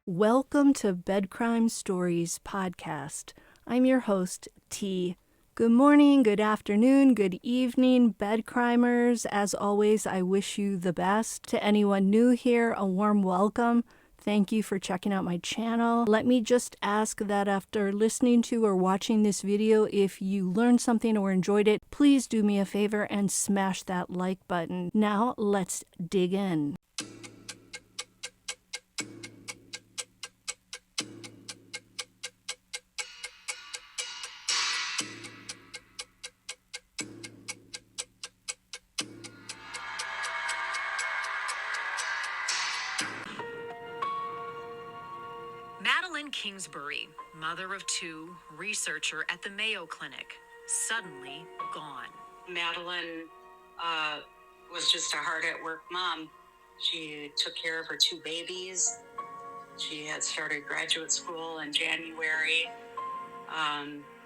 Welcome to Bed Crime Stories podcast. I'm your host, T. Good morning, good afternoon, good evening, bed crimers. As always, I wish you the best. To anyone new here, a warm welcome. Thank you for checking out my channel. Let me just ask that after listening to or watching this video, if you learned something or enjoyed it, please do me a favor and smash that like button. Now, let's dig in. Madeline Kingsbury, mother of two, researcher at the Mayo Clinic, suddenly gone. Madeline was just a hard-at-work mom. She took care of her two babies. She had started graduate school in January.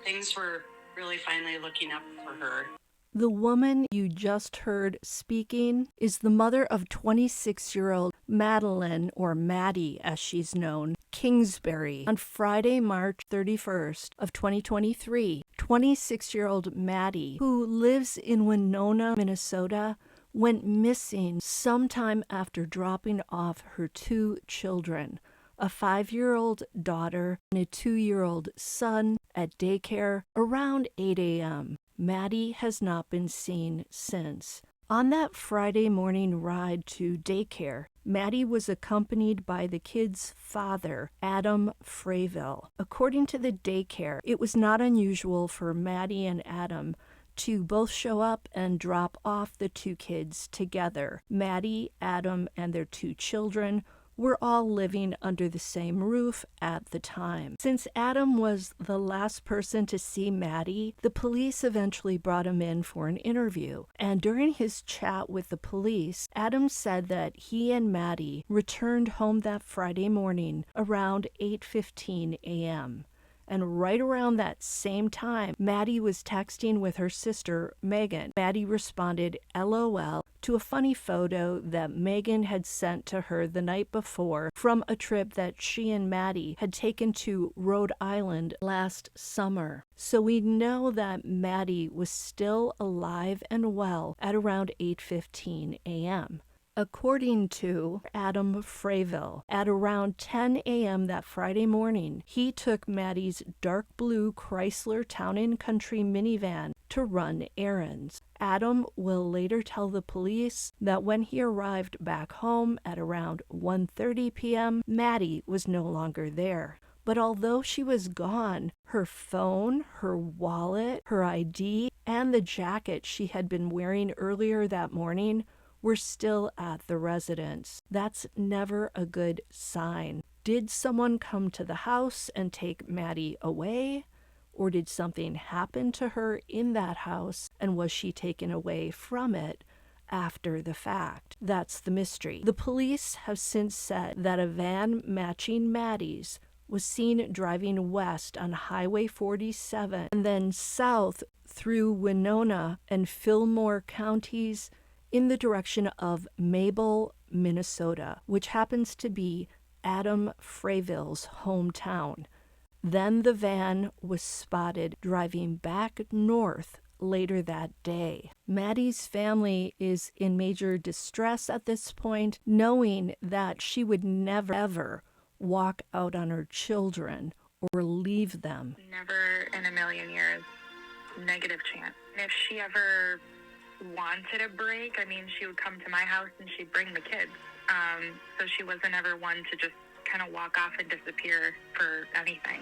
Things were really finally looking up for her. The woman you just heard speaking is the mother of 26-year-old Madeline, or Maddi as she's known, Kingsbury. On Friday, March 31st of 2023, 26-year-old Maddi, who lives in Winona, Minnesota, went missing sometime after dropping off her two children, a 5-year-old daughter and a 2-year-old son, at daycare around 8 a.m. Maddi has not been seen since. On that Friday morning ride to daycare, Maddi was accompanied by the kids' father, Adam Fravel. According to the daycare, it was not unusual for Maddi and Adam to both show up and drop off the two kids together. Maddi, Adam, and their two children were all living under the same roof at the time. Since Adam was the last person to see Maddi, the police eventually brought him in for an interview. And during his chat with the police, Adam said that he and Maddi returned home that Friday morning around 8:15 a.m. And right around that same time, Maddi was texting with her sister, Megan. Maddi responded, LOL, to a funny photo that Megan had sent to her the night before from a trip that she and Maddi had taken to Rhode Island last summer. So we know that Maddi was still alive and well at around 8:15 a.m. According to Adam Fravel, at around 10 a.m. that Friday morning, he took Maddi's dark blue Chrysler Town & Country minivan to run errands. Adam will later tell the police that when he arrived back home at around 1:30 p.m., Maddi was no longer there. But although she was gone, her phone, her wallet, her ID, and the jacket she had been wearing earlier that morning were still at the residence. That's never a good sign. Did someone come to the house and take Maddi away? Or did something happen to her in that house and was she taken away from it after the fact? That's the mystery. The police have since said that a van matching Maddi's was seen driving west on Highway 47 and then south through Winona and Fillmore counties in the direction of Mabel, Minnesota, which happens to be Adam Fravel's hometown. Then the van was spotted driving back north later that day. Maddi's family is in major distress at this point, knowing that she would never ever walk out on her children or leave them. Never in a million years. Negative chance. If she ever wanted a break, she would come to my house and she'd bring the kids. So she wasn't ever one to just kind of walk off and disappear for anything.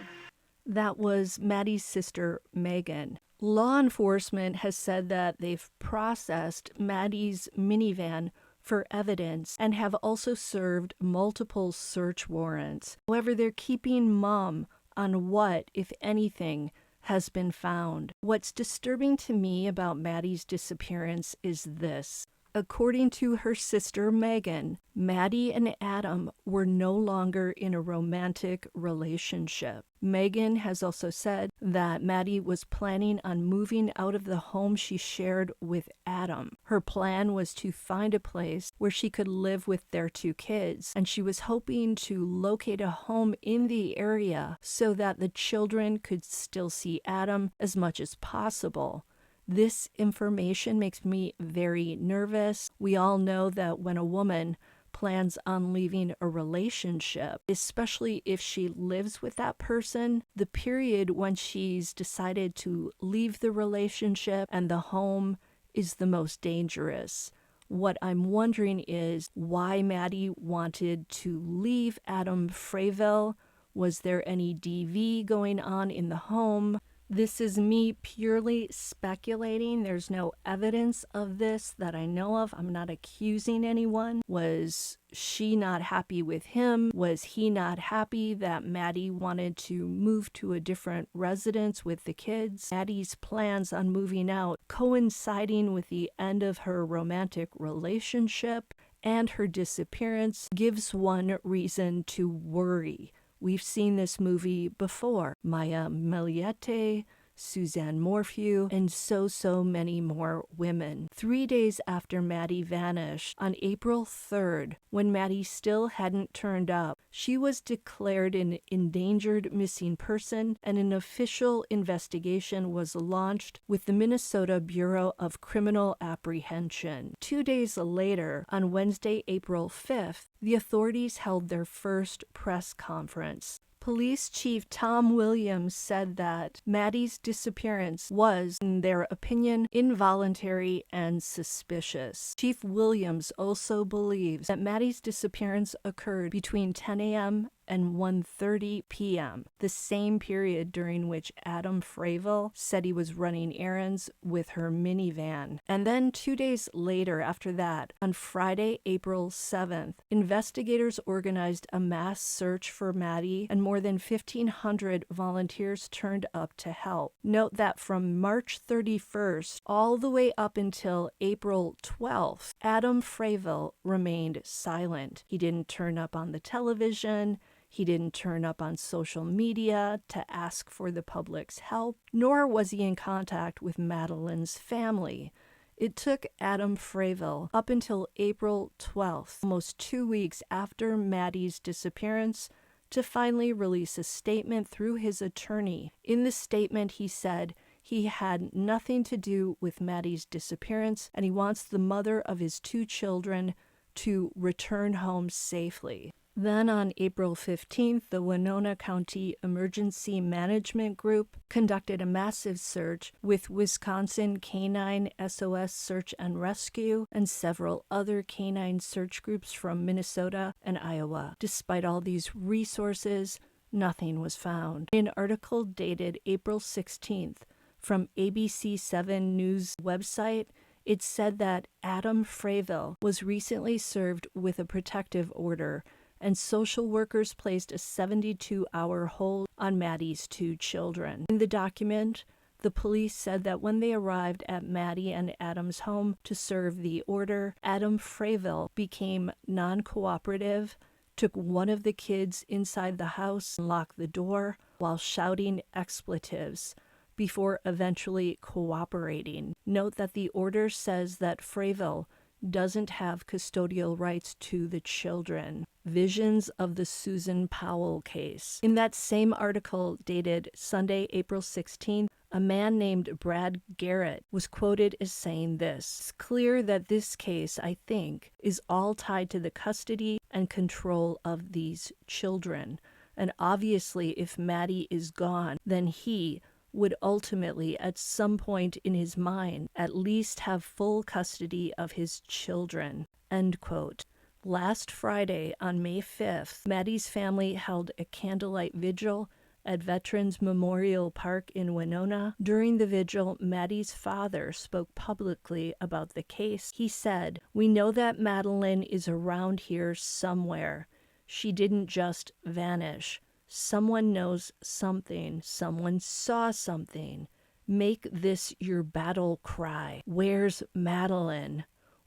That was Maddi's sister, Megan. Law enforcement has said that they've processed Maddi's minivan for evidence and have also served multiple search warrants. However, they're keeping mum on what, if anything, has been found. What's disturbing to me about Maddi's disappearance is this. According to her sister Megan, Maddi and Adam were no longer in a romantic relationship. Megan has also said that Maddi was planning on moving out of the home she shared with Adam. Her plan was to find a place where she could live with their 2 kids, and she was hoping to locate a home in the area so that the children could still see Adam as much as possible. This information makes me very nervous. We all know that when a woman plans on leaving a relationship, especially if she lives with that person, the period when she's decided to leave the relationship and the home is the most dangerous. What I'm wondering is why Maddi wanted to leave Adam Fravel. Was there any DV going on in the home? This is me purely speculating. There's no evidence of this that I know of. I'm not accusing anyone. Was she not happy with him? Was he not happy that Maddi wanted to move to a different residence with the kids? Maddi's plans on moving out coinciding with the end of her romantic relationship and her disappearance gives one reason to worry. We've seen this movie before. Maya Millette, Suzanne Morphew, and so many more women. 3 days after Maddi vanished, on April 3rd, when Maddi still hadn't turned up, she was declared an endangered missing person, and an official investigation was launched with the Minnesota Bureau of Criminal Apprehension. 2 days later, on Wednesday, April 5th, the authorities held their first press conference. Police Chief Tom Williams said that Maddi's disappearance was, in their opinion, involuntary and suspicious. Chief Williams also believes that Maddi's disappearance occurred between 10 a.m. and 1:30 p.m., the same period during which Adam Fravel said he was running errands with her minivan. And then 2 days later after that, on Friday, April 7th, investigators organized a mass search for Maddi, and more than 1,500 volunteers turned up to help. Note that from March 31st all the way up until April 12th, Adam Fravel remained silent. He didn't turn up on the television. He didn't turn up on social media to ask for the public's help, nor was he in contact with Madeline's family. It took Adam Fravel up until April 12th, almost 2 weeks after Maddi's disappearance, to finally release a statement through his attorney. In the statement, he said he had nothing to do with Maddi's disappearance, and he wants the mother of his 2 children to return home safely. Then on April 15th, the Winona County Emergency Management Group conducted a massive search with Wisconsin Canine SOS Search and Rescue and several other canine search groups from Minnesota and Iowa. Despite all these resources, nothing was found. An article dated April 16th from ABC7 News website, it said that Adam Fravel was recently served with a protective order, and social workers placed a 72-hour hold on Maddi's 2 children. In the document, the police said that when they arrived at Maddi and Adam's home to serve the order, Adam Fravel became non-cooperative, took one of the kids inside the house and locked the door while shouting expletives before eventually cooperating. Note that the order says that Fravel doesn't have custodial rights to the children. Visions of the Susan Powell case. In that same article dated Sunday, April 16th, a man named Brad Garrett was quoted as saying this: "It's clear that this case, I think, is all tied to the custody and control of these children. And obviously, if Maddi is gone, then he would ultimately, at some point in his mind, at least have full custody of his children." End quote. Last Friday, on May 5th, Maddies Family held a Candlelight Vigil at Veterans Memorial Park in Winona. During the vigil, Maddi's father spoke publicly about the case. He said, "We know that Madeline is around here somewhere. She didn't just vanish. Someone knows something. Someone saw something. Make this your battle cry. Where's Madeline?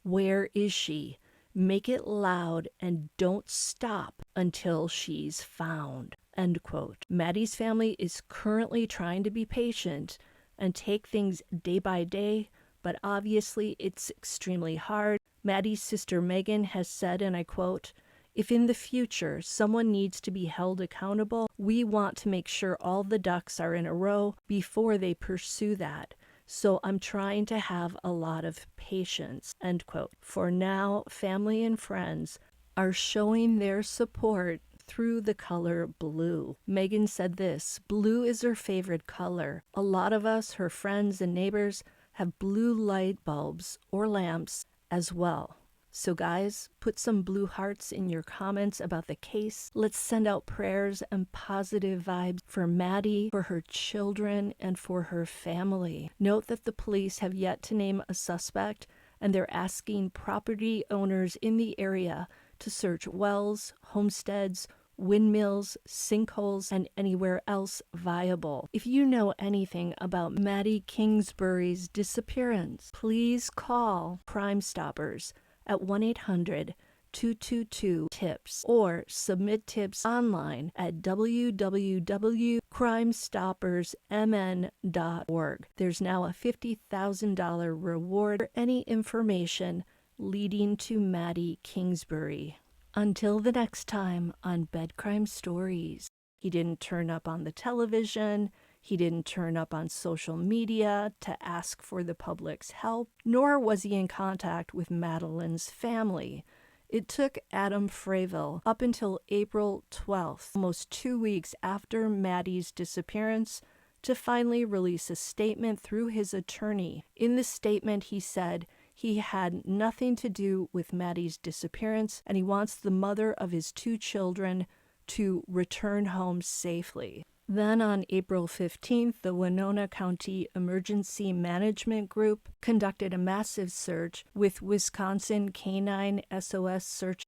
Where is she? Make it loud and don't stop until she's found." End quote. Maddies Family is currently trying to be patient and take things day by day, but obviously it's extremely hard. Maddie's sister Megan has said, and I quote, "If in the future someone needs to be held accountable, we want to make sure all the ducks are in a row before they pursue that. So I'm trying to have a lot of patience." End quote. For now, family and friends are showing their support through the color blue. Megan said this: "Blue is her favorite color. A lot of us, her friends and neighbors, have blue light bulbs or lamps as well. So guys, put some blue hearts in your comments about the case. Let's send out prayers and positive vibes for Maddi, for her children, and for her family." Note that the police have yet to name a suspect, and they're asking property owners in the area to search wells, homesteads, windmills, sinkholes, and anywhere else viable. If you know anything about Maddi Kingsbury's disappearance, please call Crime Stoppers at 1-800-222-TIPS or submit tips online at www.crimestoppersmn.org. There's now a $50,000 reward for any information leading to Maddi Kingsbury. Until the next time on Bed Crime Stories. He didn't turn up on the television. He didn't turn up on social media to ask for the public's help, nor was he in contact with Madeline's family. It took Adam Fravel up until April 12th, almost 2 weeks after Maddie's disappearance, to finally release a statement through his attorney. In the statement, he said he had nothing to do with Maddie's disappearance, and he wants the mother of his 2 children to return home safely. Then on April 15th, the Winona County Emergency Management Group conducted a massive search with Wisconsin Canine SOS Search